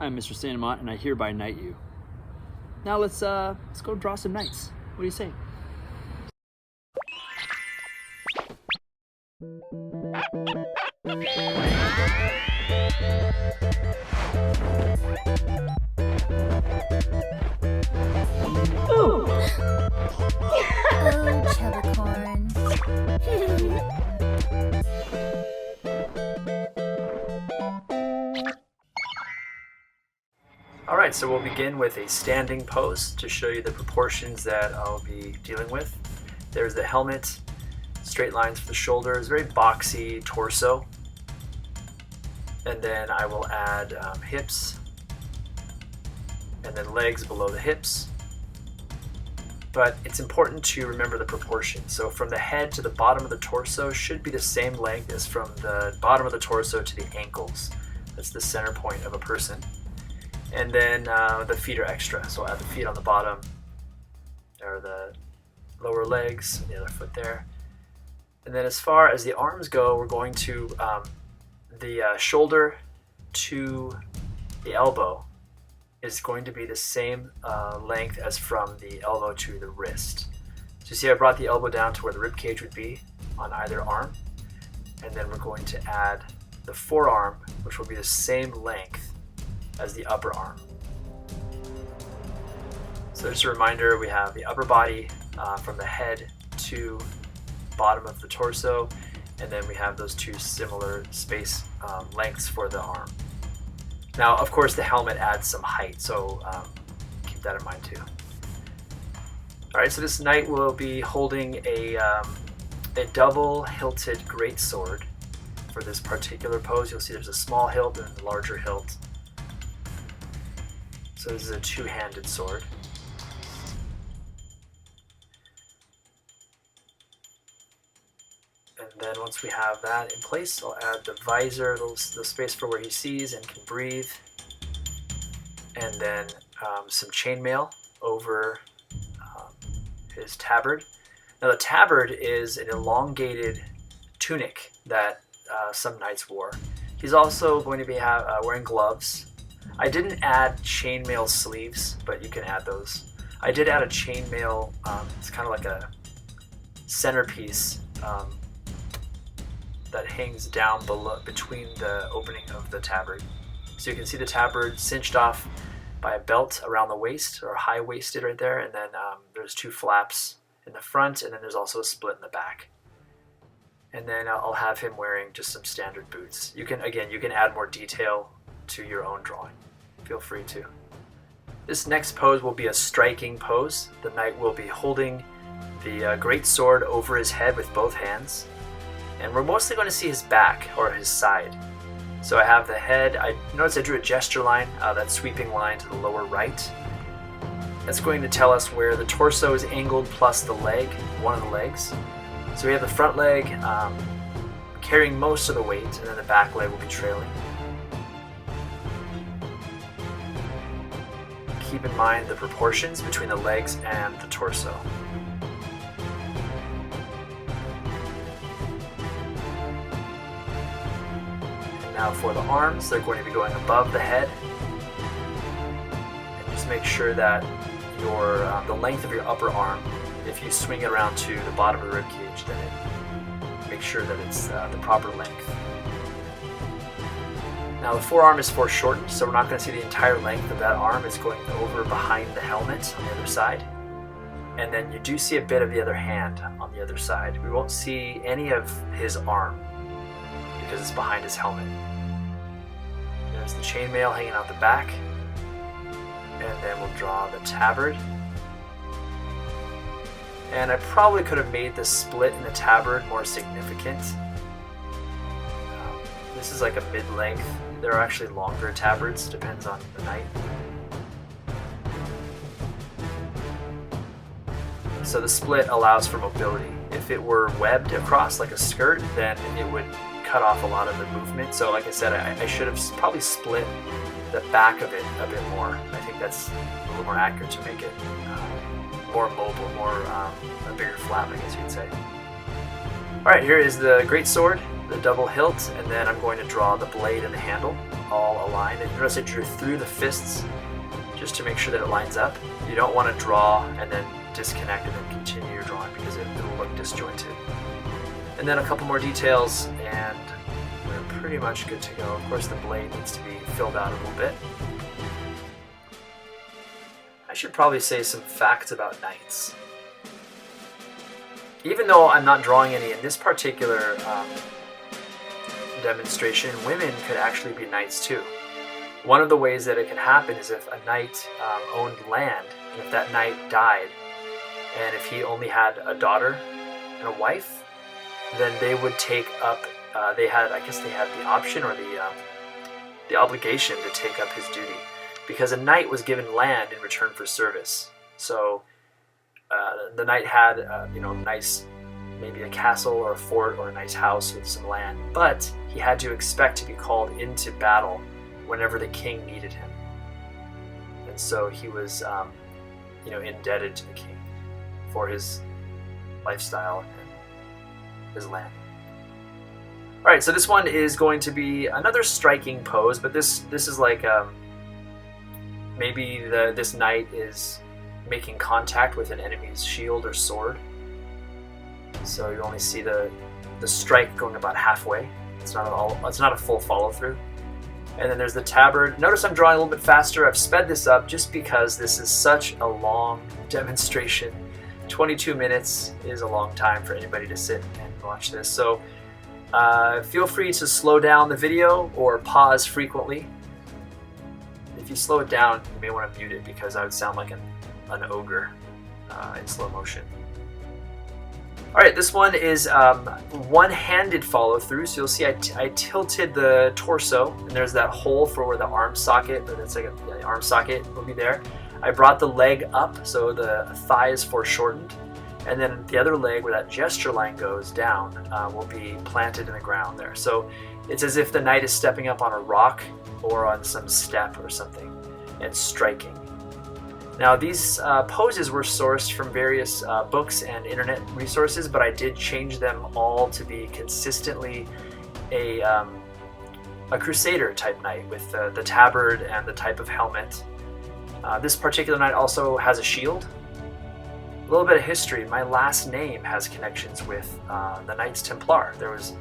I'm MisterSaintAmant, and I hereby knight you. Now let's go draw some knights. What do you say? Oh, Chubbicorn. Alright, so we'll begin with a standing pose to show you the proportions that I'll be dealing with. There's the helmet, straight lines for the shoulders, very boxy torso. And then I will add hips, and then legs below the hips. But it's important to remember the proportions. So from the head to the bottom of the torso should be the same length as from the bottom of the torso to the ankles. That's the center point of a person. And then the feet are extra, so I'll add the feet on the bottom, or the lower legs, the other foot there. And then as far as the arms go, we're going to the shoulder to the elbow is going to be the same length as from the elbow to the wrist. So you see I brought the elbow down to where the rib cage would be on either arm. And then we're going to add the forearm, which will be the same length as the upper arm. So just a reminder, we have the upper body from the head to bottom of the torso, and then we have those two similar space lengths for the arm. Now, of course, the helmet adds some height, so keep that in mind too. All right, so this knight will be holding a double hilted greatsword for this particular pose. You'll see there's a small hilt and a larger hilt. So this is a two-handed sword. And then once we have that in place, I'll add the visor, the space for where he sees and can breathe. And then some chainmail over his tabard. Now the tabard is an elongated tunic that some knights wore. He's also going to be wearing gloves. I didn't add chainmail sleeves, but you can add those. I did add a chainmail, it's kind of like a centerpiece that hangs down below between the opening of the tabard. So you can see the tabard cinched off by a belt around the waist, or high-waisted right there, and then there's two flaps in the front, and then there's also a split in the back. And then I'll have him wearing just some standard boots. You can add more detail to your own drawing. Feel free to. This next pose will be a striking pose. The knight will be holding the great sword over his head with both hands, and we're mostly going to see his back or his side. So I have the head. I notice I drew a gesture line, that sweeping line to the lower right. That's going to tell us where the torso is angled plus the leg, one of the legs. So we have the front leg carrying most of the weight, and then the back leg will be trailing. Keep in mind the proportions between the legs and the torso. And now for the arms, they're going to be going above the head. And just make sure that the length of your upper arm, if you swing it around to the bottom of the rib cage, then make sure that it's the proper length. Now the forearm is foreshortened, so we're not going to see the entire length of that arm. It's going over behind the helmet on the other side. And then you do see a bit of the other hand on the other side. We won't see any of his arm because it's behind his helmet. There's the chainmail hanging out the back. And then we'll draw the tabard. And I probably could have made the split in the tabard more significant. This is like a mid-length. There are actually longer tabards, depends on the knight. So the split allows for mobility. If it were webbed across like a skirt, then it would cut off a lot of the movement. So like I said, I should have probably split the back of it a bit more. I think that's a little more accurate to make it more mobile, a bigger flap, I guess you'd say. Alright, here is the great sword, the double hilt, and then I'm going to draw the blade and the handle. all aligned. And notice I drew through the fists just to make sure that it lines up. You don't want to draw and then disconnect and then continue your drawing because it'll look disjointed. And then a couple more details and we're pretty much good to go. Of course the blade needs to be filled out a little bit. I should probably say some facts about knights. Even though I'm not drawing any in this particular demonstration, women could actually be knights too. One of the ways that it can happen is if a knight owned land, and if that knight died, and if he only had a daughter and a wife, then they would take up, I guess they had the option or the obligation to take up his duty, because a knight was given land in return for service. So the knight had, nice, maybe a castle or a fort or a nice house with some land, but he had to expect to be called into battle whenever the king needed him. And so he was, indebted to the king for his lifestyle and his land. All right, so this one is going to be another striking pose, but this is like maybe this knight is making contact with an enemy's shield or sword. So you only see the strike going about halfway. It's not a full follow through. And then there's the tabard. Notice I'm drawing a little bit faster. I've sped this up just because this is such a long demonstration. 22 minutes is a long time for anybody to sit and watch this. So feel free to slow down the video or pause frequently. If you slow it down, you may want to mute it because I would sound like an ogre in slow motion. All right, this one is one-handed follow-through. So you'll see I tilted the torso, and there's that hole for where the arm socket, or that's like the arm socket will be there. I brought the leg up, so the thigh is foreshortened, and then the other leg where that gesture line goes down will be planted in the ground there. So it's as if the knight is stepping up on a rock or on some step or something and striking. Now these poses were sourced from various books and internet resources, but I did change them all to be consistently a crusader type knight with the tabard and the type of helmet. This particular knight also has a shield. A little bit of history. My last name has connections with the Knights Templar. There was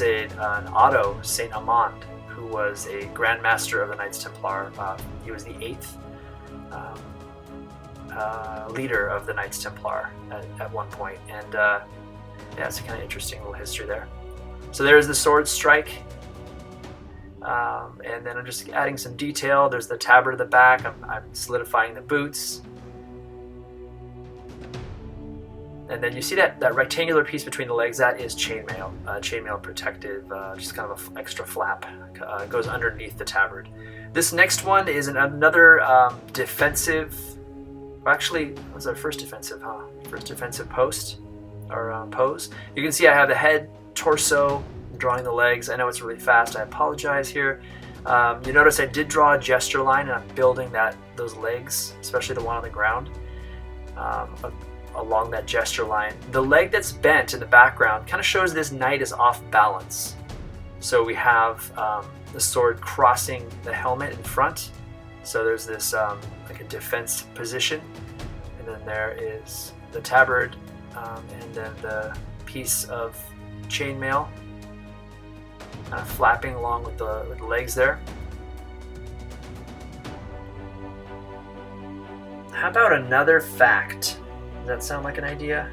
an MisterSaintAmant who was a Grand Master of the Knights Templar. He was the 8th leader of the Knights Templar at one point, and yeah, it's a kind of interesting little history there. So there's the sword strike, and then I'm just adding some detail. There's the tabard at the back. I'm solidifying the boots, and then you see that rectangular piece between the legs. That is chainmail protective, just kind of an extra flap. Goes underneath the tabard. This next one is another defensive. Actually, it was our first defensive, First defensive post, or pose. You can see I have the head, torso, I'm drawing the legs. I know it's really fast, I apologize here. You notice I did draw a gesture line, and I'm building those legs, especially the one on the ground, along that gesture line. The leg that's bent in the background kind of shows this knight is off balance. So we have the sword crossing the helmet in front. So there's this like a defense position, and then there is the tabard, and then the piece of chainmail flapping along with the legs there. How about another fact? Does that sound like an idea?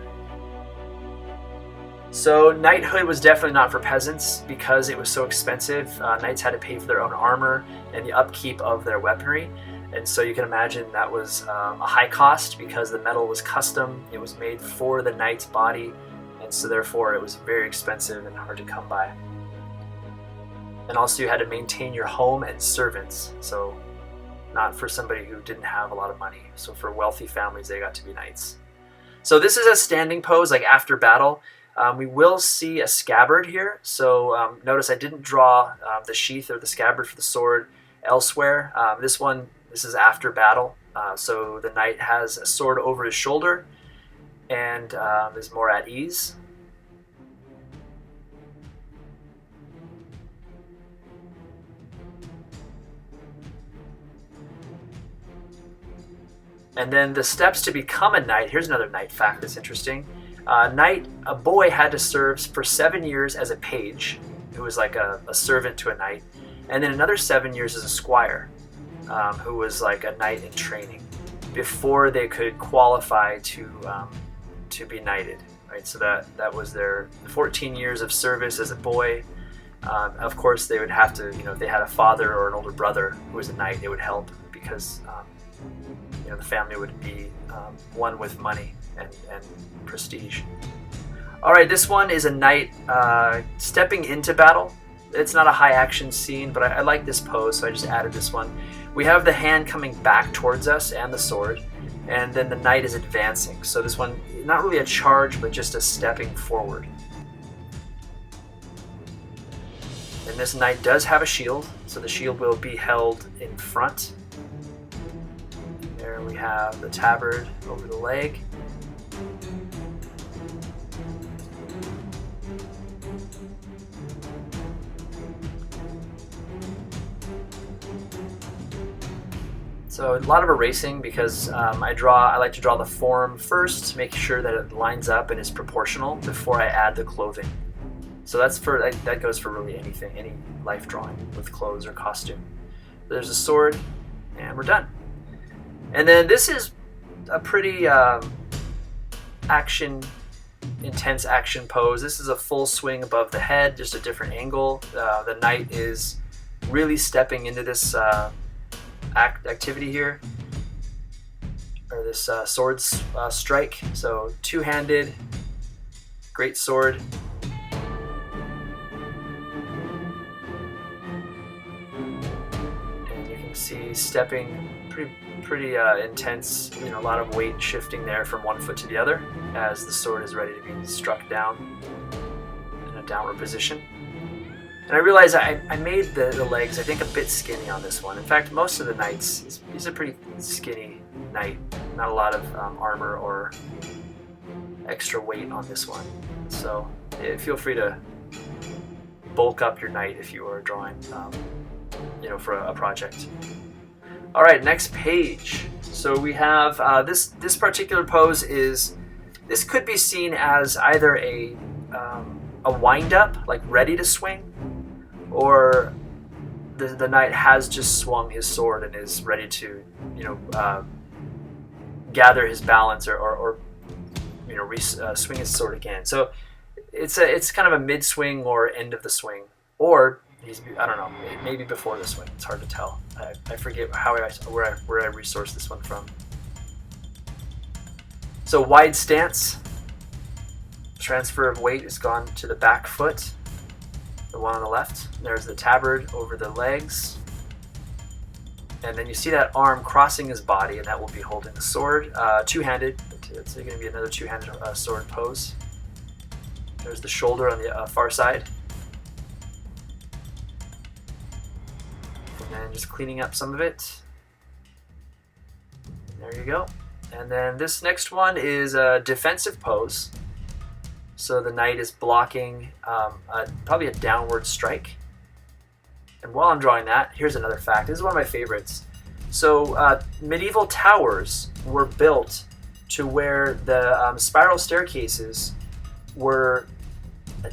So knighthood was definitely not for peasants because it was so expensive. Knights had to pay for their own armor and the upkeep of their weaponry. And so you can imagine that was a high cost because the metal was custom. It was made for the knight's body. And so therefore it was very expensive and hard to come by. And also you had to maintain your home and servants. So not for somebody who didn't have a lot of money. So for wealthy families, they got to be knights. So this is a standing pose, like after battle. We will see a scabbard here, so notice I didn't draw the sheath or the scabbard for the sword elsewhere. This is after battle, so the knight has a sword over his shoulder and is more at ease. And then the steps to become a knight. Here's another knight fact that's interesting. A boy had to serve for 7 years as a page, who was like a servant to a knight, and then another 7 years as a squire, who was like a knight in training, before they could qualify to be knighted. Right, so that was their 14 years of service as a boy. Of course, they would have to, if they had a father or an older brother who was a knight, it would help because the family would be one with money and prestige. All right, this one is a knight stepping into battle. It's not a high action scene, but I like this pose, so I just added this one. We have the hand coming back towards us and the sword, and then the knight is advancing. So this one, not really a charge, but just a stepping forward. And this knight does have a shield, so the shield will be held in front. There we have the tabard over the leg. So a lot of erasing because I like to draw the form first, make sure that it lines up and is proportional before I add the clothing. So that goes for really anything, any life drawing with clothes or costume. There's a sword, and we're done. And then this is a pretty intense action pose. This is a full swing above the head, just a different angle. The knight is really stepping into this activity here, or this sword strike. So two-handed, great sword. And you can see stepping pretty intense, a lot of weight shifting there from one foot to the other as the sword is ready to be struck down in a downward position. And I realized I made the legs, I think, a bit skinny on this one. In fact, most of the knights, he's a pretty skinny knight. Not a lot of armor or extra weight on this one. So feel free to bulk up your knight if you are drawing, for a project. All right, next page. So we have this particular pose this could be seen as either a wind-up, like ready to swing, or the knight has just swung his sword and is ready to, gather his balance or swing his sword again. So it's kind of a mid-swing or end of the swing, or I don't know, maybe before the swing. It's hard to tell. I forget where I resourced this one from. So wide stance. Transfer of weight has gone to the back foot, the one on the left. There's the tabard over the legs. And then you see that arm crossing his body, and that will be holding the sword. Two-handed. It's going to be another two-handed sword pose. There's the shoulder on the far side. And then just cleaning up some of it. There you go. And then this next one is a defensive pose. So the knight is blocking probably a downward strike. And while I'm drawing that, here's another fact. This is one of my favorites. So medieval towers were built to where the spiral staircases were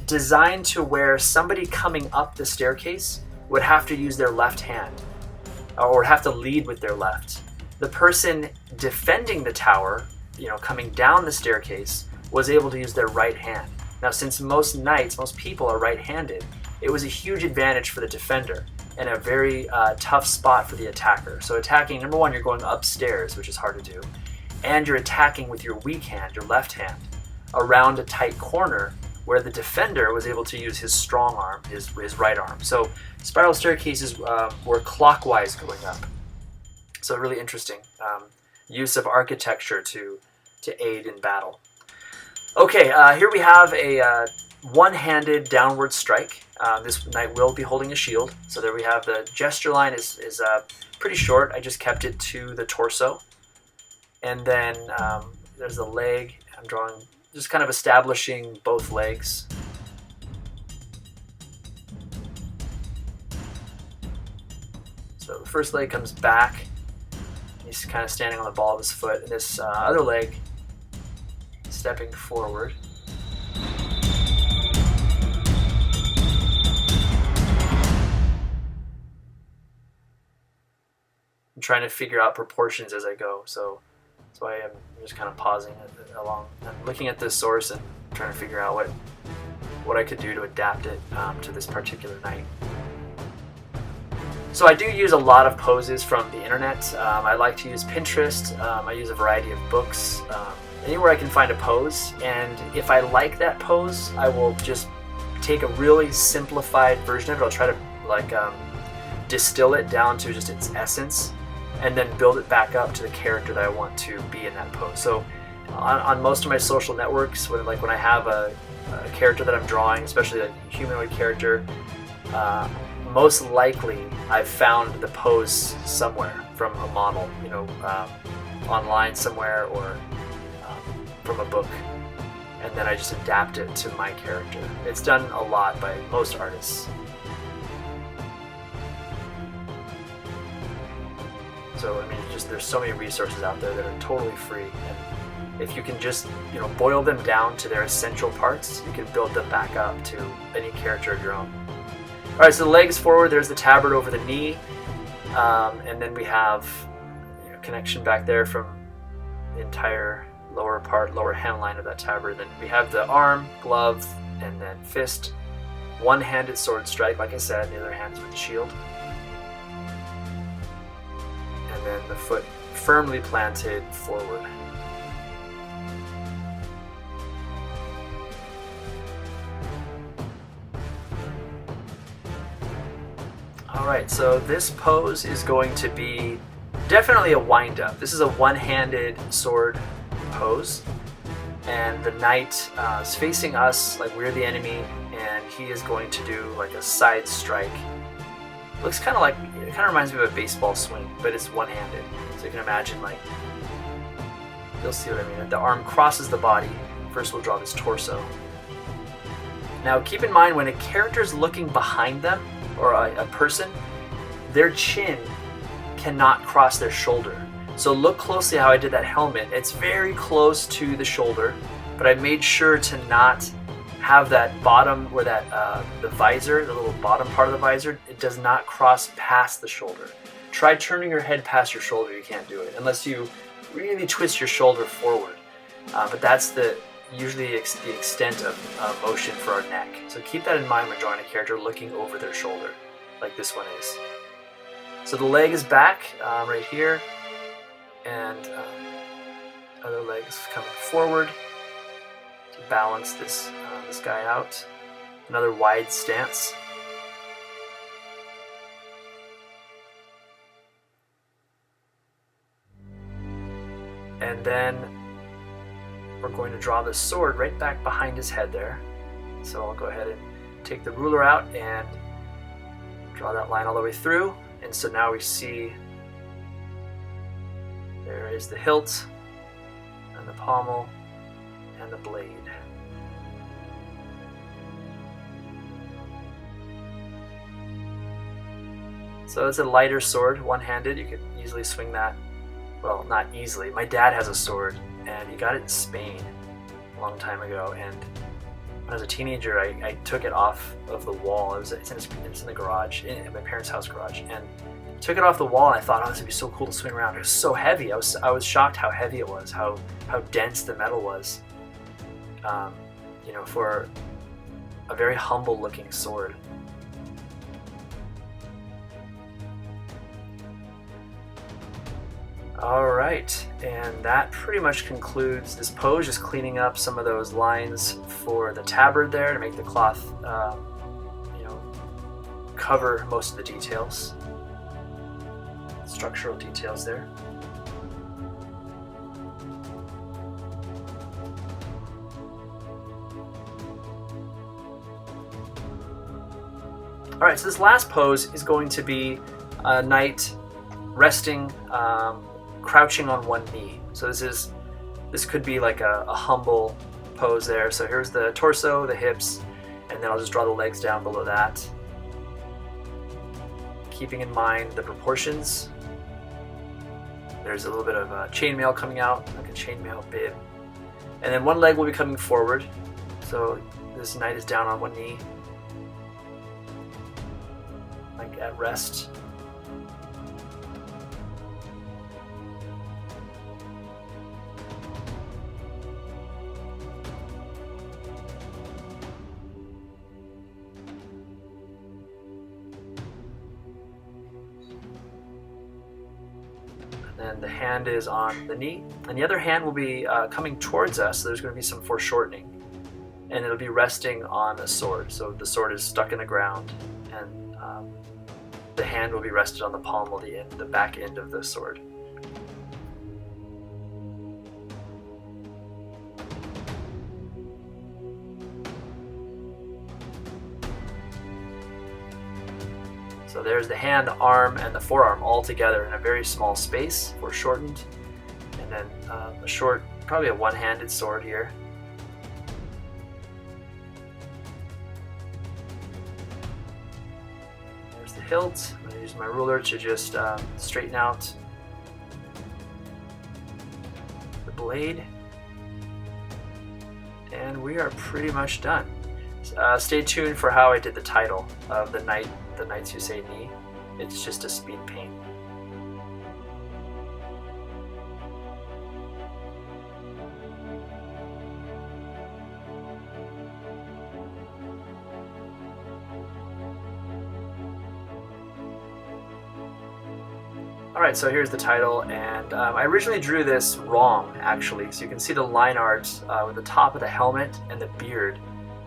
designed to where somebody coming up the staircase would have to use their left hand or have to lead with their left. The person defending the tower, coming down the staircase, was able to use their right hand. Now, since most people are right-handed, it was a huge advantage for the defender and a very tough spot for the attacker. So attacking, number one, you're going upstairs, which is hard to do, and you're attacking with your weak hand, your left hand, around a tight corner where the defender was able to use his strong arm, his right arm. So spiral staircases were clockwise going up. So really interesting use of architecture to aid in battle. Okay, here we have a one-handed downward strike. This knight will be holding a shield. So there we have the gesture line is pretty short. I just kept it to the torso. And then there's the leg. I'm drawing, just kind of establishing both legs. So the first leg comes back. He's kind of standing on the ball of his foot, and this other leg stepping forward. I'm trying to figure out proportions as I go, so that's why I'm just kind of pausing along. I'm looking at this source and trying to figure out what I could do to adapt it to this particular knight. So I do use a lot of poses from the internet. I like to use Pinterest. I use a variety of books. Anywhere I can find a pose, and if I like that pose, I will just take a really simplified version of it. I'll try to distill it down to just its essence, and then build it back up to the character that I want to be in that pose. So on most of my social networks, when I have a character that I'm drawing, especially a humanoid character, most likely I've found the pose somewhere from a model, online somewhere, or from a book, and then I just adapt it to my character. It's done a lot by most artists. So there's so many resources out there that are totally free, and if you can just boil them down to their essential parts, you can build them back up to any character of your own. All right, so the legs forward, there's the tabard over the knee, and then we have connection back there from the entire lower hemline of that tabard. Then we have the arm, glove, and then fist, one-handed sword strike, like I said, the other hand is with the shield. And then the foot firmly planted forward. Alright, so this pose is going to be definitely a wind-up. This is a one-handed sword pose, and the knight is facing us like we're the enemy, and he is going to do like a side strike. It kind of reminds me of a baseball swing, but it's one-handed. So you can imagine, you'll see what I mean. The arm crosses the body. First we'll draw this torso. Now keep in mind, when a character is looking behind them, or a person, their chin cannot cross their shoulder. So look closely how I did that helmet. It's very close to the shoulder, but I made sure to not have that bottom, where the visor, the little bottom part of the visor, it does not cross past the shoulder. Try turning your head past your shoulder. You can't do it unless you really twist your shoulder forward. But that's usually the extent of motion for our neck. So keep that in mind when drawing a character looking over their shoulder, like this one is. So the leg is back right here, and other leg is coming forward to balance this guy out. Another wide stance. And then we're going to draw the sword right back behind his head there. So I'll go ahead and take the ruler out and draw that line all the way through. And so now we see there is the hilt and the pommel and the blade. So it's a lighter sword, one-handed. You could easily swing that. Well, not easily. My dad has a sword, and he got it in Spain a long time ago. And when I was a teenager, I took it off of the wall. It's in the garage, in my parents' house garage, and took it off the wall. And I thought, oh, this would be so cool to swing around. It was so heavy. I was shocked how heavy it was, how dense the metal was. For a very humble-looking sword. Alright, and that pretty much concludes this pose, just cleaning up some of those lines for the tabard there to make the cloth cover most of the details, structural details there. Alright, so this last pose is going to be a knight resting, crouching on one knee. So this could be like a humble pose there. So here's the torso, the hips, and then I'll just draw the legs down below that, keeping in mind the proportions. There's a little bit of chainmail coming out, like a chainmail bib. And then one leg will be coming forward. So this knight is down on one knee, like at rest. And the hand is on the knee, and the other hand will be coming towards us, so there's going to be some foreshortening, and it'll be resting on a sword. So the sword is stuck in the ground, and the hand will be rested on the palm of the back end of the sword. So there's the hand, the arm, and the forearm all together in a very small space, foreshortened. And then a short, probably a one-handed sword here. There's the hilt. I'm going to use my ruler to just straighten out the blade. And we are pretty much done. Stay tuned for how I did the title of the Knights Who Say Knee. It's just a speed paint. Alright, so here's the title, and I originally drew this wrong, actually. So you can see the line art with the top of the helmet and the beard.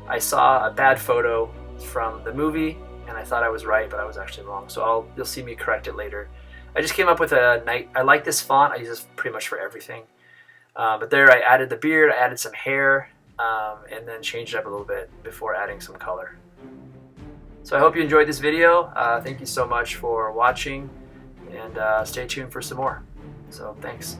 I saw a bad photo from the movie, and I thought I was right, but I was actually wrong. So you'll see me correct it later. I just came up with a knight. I like this font. I use this pretty much for everything. But there I added the beard, I added some hair, and then changed it up a little bit before adding some color. So I hope you enjoyed this video. Thank you so much for watching, and stay tuned for some more. So thanks.